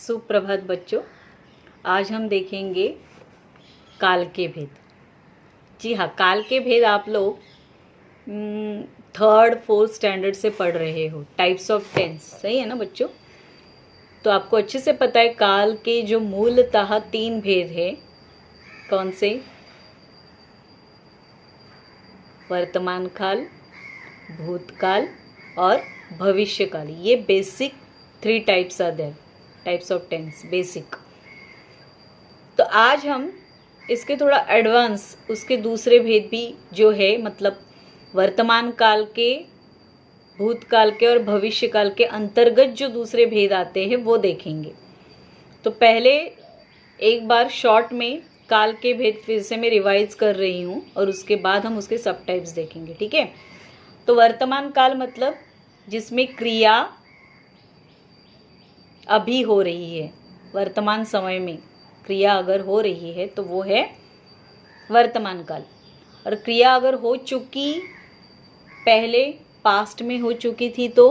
सुप्रभात बच्चों। आज हम देखेंगे काल के भेद। जी हाँ, काल के भेद आप लोग थर्ड फोर्थ स्टैंडर्ड से पढ़ रहे हो। टाइप्स ऑफ टेंस, सही है ना बच्चों? तो आपको अच्छे से पता है काल के जो मूलतः 3 भेद है। कौन से? वर्तमान काल, भूतकाल और भविष्यकाल। ये basic 3 types are there, types of tense basic. तो आज हम इसके थोड़ा एडवांस उसके दूसरे भेद भी जो है, मतलब वर्तमान काल के, भूतकाल के और भविष्यकाल के अंतर्गत जो दूसरे भेद आते हैं वो देखेंगे। तो पहले एक बार शॉर्ट में काल के भेद फिर से मैं रिवाइज कर रही हूँ और उसके बाद हम उसके सब टाइप्स देखेंगे, ठीक है? तो वर्तमान काल मतलब जिसमें क्रिया अभी हो रही है, वर्तमान समय में क्रिया अगर हो रही है तो वो है वर्तमान काल। और क्रिया अगर हो चुकी, पहले पास्ट में हो चुकी थी तो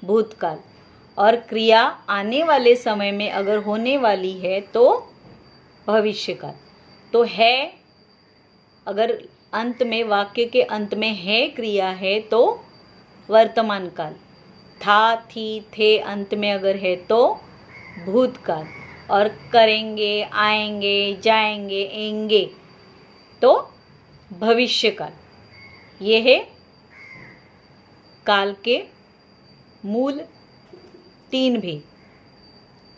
भूतकाल। और क्रिया आने वाले समय में अगर होने वाली है तो भविष्यकाल। तो है, अगर अंत में, वाक्य के अंत में है क्रिया है तो वर्तमान काल। था, थी, थे अंत में अगर है तो भूतकाल। और करेंगे, आएंगे, जाएंगे, एंगे तो भविष्यकाल। ये है काल के मूल 3 भेद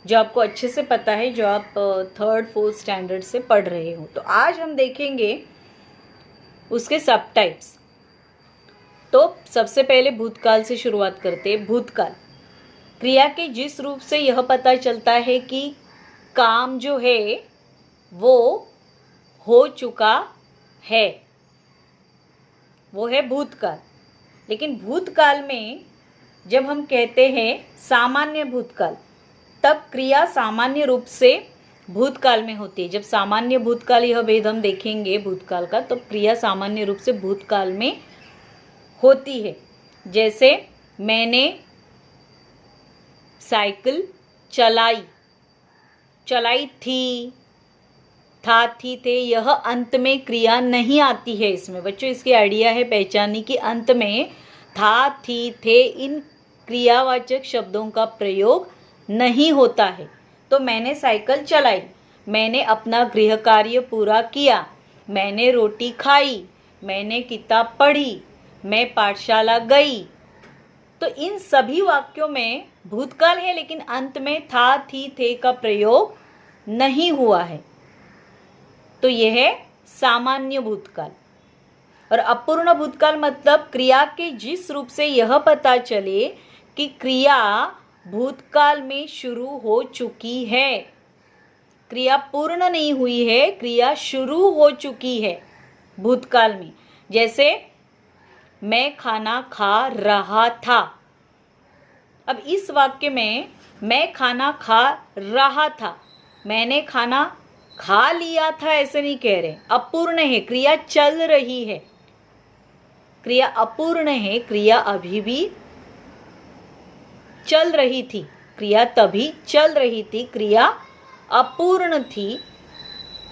जो आपको अच्छे से पता है, जो आप थर्ड फोर्थ स्टैंडर्ड से पढ़ रहे हो। तो आज हम देखेंगे उसके सब टाइप्स। तो सबसे पहले भूतकाल से शुरुआत करते हैं। भूतकाल क्रिया के जिस रूप से यह पता चलता है कि काम जो है वो हो चुका है, वो है भूतकाल। लेकिन भूतकाल में जब हम कहते हैं सामान्य भूतकाल, तब क्रिया सामान्य रूप से भूतकाल में होती है। जब सामान्य भूतकाल, यह भेद हम देखेंगे भूतकाल का, तो क्रिया सामान्य रूप से भूतकाल में होती है। जैसे मैंने साइकिल चलाई, चलाई थी, था, थी, थे, यह अंत में क्रिया नहीं आती है इसमें। बच्चों इसकी आइडिया है पहचानने की। अंत में था, थी, थे इन क्रियावाचक शब्दों का प्रयोग नहीं होता है। तो मैंने साइकिल चलाई, मैंने अपना गृह कार्य पूरा किया, मैंने रोटी खाई, मैंने किताब पढ़ी, मैं पाठशाला गई। तो इन सभी वाक्यों में भूतकाल है, लेकिन अंत में था, थी, थे का प्रयोग नहीं हुआ है। तो यह है सामान्य भूतकाल। और अपूर्ण भूतकाल मतलब क्रिया के जिस रूप से यह पता चले कि क्रिया भूतकाल में शुरू हो चुकी है, क्रिया पूर्ण नहीं हुई है, क्रिया शुरू हो चुकी है भूतकाल में। जैसे मैं खाना खा रहा था। अब इस वाक्य में मैं खाना खा रहा था, मैंने खाना खा लिया था ऐसे नहीं कह रहे। अपूर्ण है, क्रिया चल रही है। क्रिया अपूर्ण है, क्रिया अभी भी चल रही थी, क्रिया तभी चल रही थी, क्रिया अपूर्ण थी,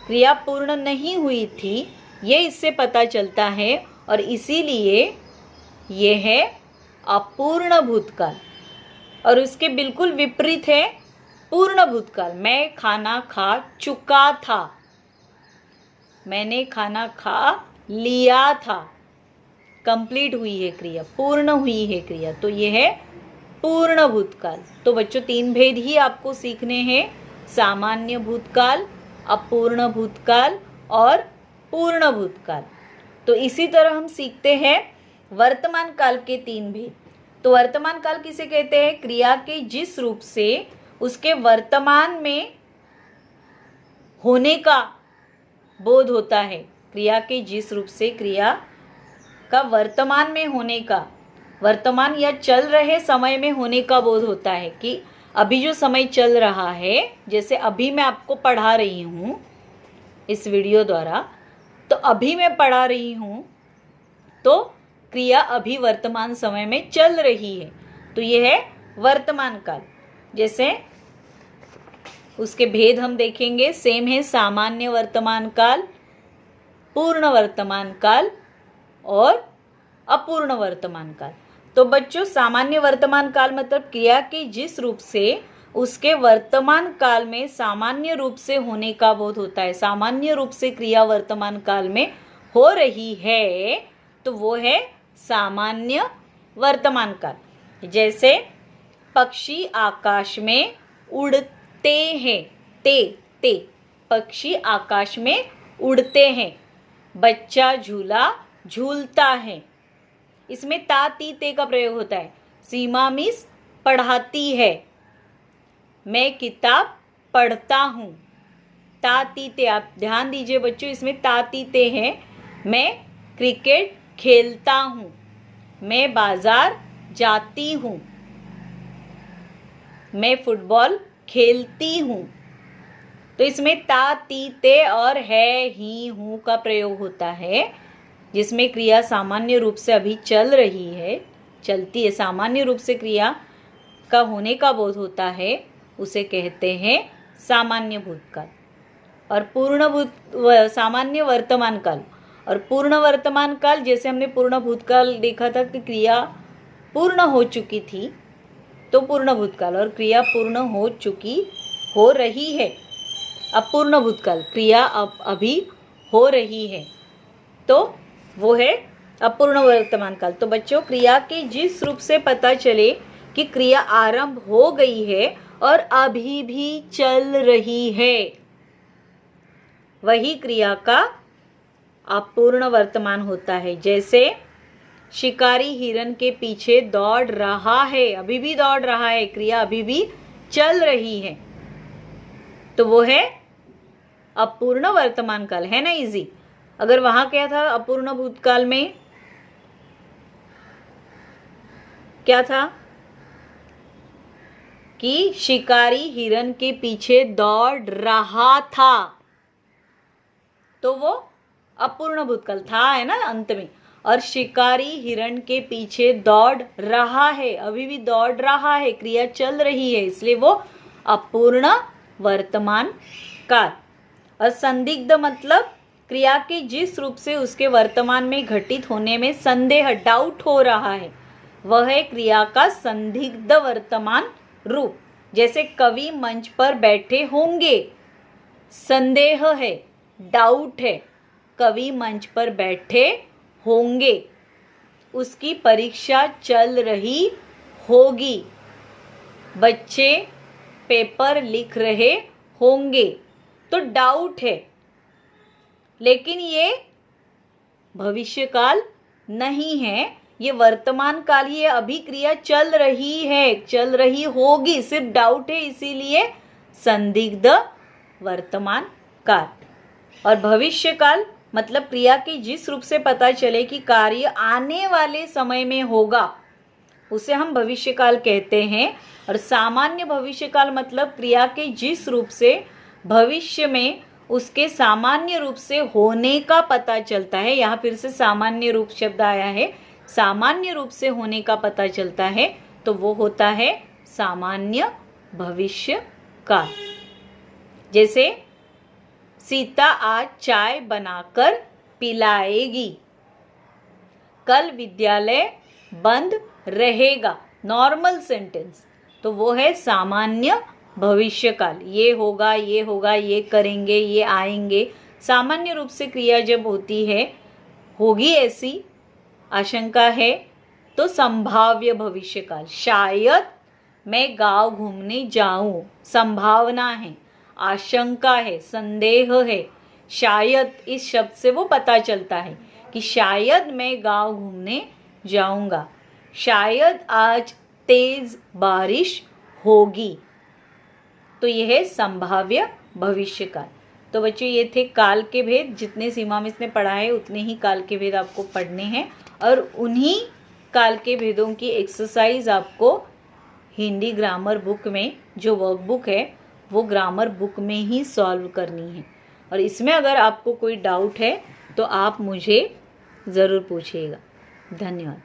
क्रिया पूर्ण नहीं हुई थी। ये इससे पता चलता है और इसीलिए यह है अपूर्ण भूतकाल। और उसके बिल्कुल विपरीत है पूर्ण भूतकाल। मैं खाना खा चुका था, मैंने खाना खा लिया था। कंप्लीट हुई है क्रिया, पूर्ण हुई है क्रिया, तो यह है पूर्ण भूतकाल। तो बच्चों 3 भेद ही आपको सीखने हैं, सामान्य भूतकाल, अपूर्ण भूतकाल और पूर्ण भूतकाल। तो इसी तरह हम सीखते हैं वर्तमान काल के 3 भेद। तो वर्तमान काल किसे कहते हैं? क्रिया के जिस रूप से उसके वर्तमान में होने का बोध होता है, क्रिया के जिस रूप से क्रिया का वर्तमान में होने का, वर्तमान या चल रहे समय में होने का बोध होता है कि अभी जो समय चल रहा है, जैसे अभी मैं आपको पढ़ा रही हूँ इस वीडियो द्वारा, तो अभी मैं पढ़ा रही हूँ तो क्रिया अभी वर्तमान समय में चल रही है, तो यह है वर्तमान काल। जैसे उसके भेद हम देखेंगे। सेम है सामान्य वर्तमान काल, पूर्ण वर्तमान काल और अपूर्ण वर्तमान काल। तो बच्चों, सामान्य वर्तमान काल मतलब क्रिया के जिस रूप से उसके वर्तमान काल में सामान्य रूप से होने का बोध होता है। सामान्य रूप से क्रिया वर्तमान काल में हो रही है तो वो है सामान्य वर्तमान काल। जैसे पक्षी आकाश में उड़ते हैं, ते पक्षी आकाश में उड़ते हैं। बच्चा झूला झूलता है, इसमें ता ती ते का प्रयोग होता है। सीमा मिस पढ़ाती है, मैं किताब पढ़ता हूँ। ता ती ते, आप ध्यान दीजिए बच्चों, इसमें ता ती ते है। मैं क्रिकेट खेलता हूँ, मैं बाजार जाती हूँ, मैं फुटबॉल खेलती हूँ। तो इसमें ता ती ते और है ही हूँ का प्रयोग होता है, जिसमें क्रिया सामान्य रूप से अभी चल रही है, चलती है, सामान्य रूप से क्रिया का होने का बोध होता है, उसे कहते हैं सामान्य भूतकाल। और सामान्य वर्तमान काल और पूर्ण वर्तमान काल, जैसे हमने पूर्ण भूतकाल देखा था कि क्रिया पूर्ण हो चुकी थी, तो पूर्ण भूतकाल, और क्रिया पूर्ण हो रही है अपूर्ण भूतकाल, क्रिया अब अभी हो रही है, तो वो है अपूर्ण वर्तमान काल। तो बच्चों, क्रिया के जिस रूप से पता चले कि क्रिया आरंभ हो गई है और अभी भी चल रही है, वही क्रिया का अपूर्ण वर्तमान होता है। जैसे शिकारी हिरन के पीछे दौड़ रहा है, अभी भी दौड़ रहा है, क्रिया अभी भी चल रही है, तो वो है अपूर्ण वर्तमान काल। है ना इजी? अगर वहां क्या था अपूर्ण भूतकाल में, क्या था कि शिकारी हिरन के पीछे दौड़ रहा था, तो वो अपूर्ण भूतकाल था, है ना अंत में। और शिकारी हिरण के पीछे दौड़ रहा है, अभी भी दौड़ रहा है, क्रिया चल रही है, इसलिए वो अपूर्ण वर्तमान काल। और संदिग्ध मतलब क्रिया के जिस रूप से उसके वर्तमान में घटित होने में संदेह, डाउट हो रहा है, वह है क्रिया का संदिग्ध वर्तमान रूप। जैसे कवि मंच पर बैठे होंगे, संदेह है, डाउट है, कवि मंच पर बैठे होंगे, उसकी परीक्षा चल रही होगी, बच्चे पेपर लिख रहे होंगे, तो डाउट है। लेकिन ये भविष्यकाल नहीं है, ये वर्तमान काल ही है, अभी क्रिया चल रही है, चल रही होगी, सिर्फ डाउट है, इसीलिए संदिग्ध वर्तमान काल। और भविष्यकाल मतलब क्रिया के जिस रूप से पता चले कि कार्य आने वाले समय में होगा, उसे हम भविष्यकाल कहते हैं। और सामान्य भविष्यकाल मतलब क्रिया के जिस रूप से भविष्य में उसके सामान्य रूप से होने का पता चलता है, यहाँ फिर से सामान्य रूप शब्द आया है, सामान्य रूप से होने का पता चलता है, तो वो होता है सामान्य भविष्य काल। जैसे सीता आज चाय बनाकर पिलाएगी, कल विद्यालय बंद रहेगा, नॉर्मल सेंटेंस, तो वो है सामान्य भविष्यकाल। ये होगा, ये होगा, ये करेंगे, ये आएंगे, सामान्य रूप से क्रिया जब होती है, होगी ऐसी आशंका है, तो संभाव्य भविष्यकाल। शायद मैं गांव घूमने जाऊं, संभावना है, आशंका है, संदेह है, शायद इस शब्द से वो पता चलता है कि शायद मैं गांव घूमने जाऊंगा, शायद आज तेज बारिश होगी, तो यह है संभाव्य भविष्यकाल। तो बच्चों, ये थे काल के भेद। जितने सीमा मिस ने पढ़ा है उतने ही काल के भेद आपको पढ़ने हैं, और उन्हीं काल के भेदों की एक्सरसाइज आपको हिंदी ग्रामर बुक में, जो वर्कबुक है, वो ग्रामर बुक में ही सॉल्व करनी है। और इसमें अगर आपको कोई डाउट है तो आप मुझे ज़रूर पूछिएगा। धन्यवाद।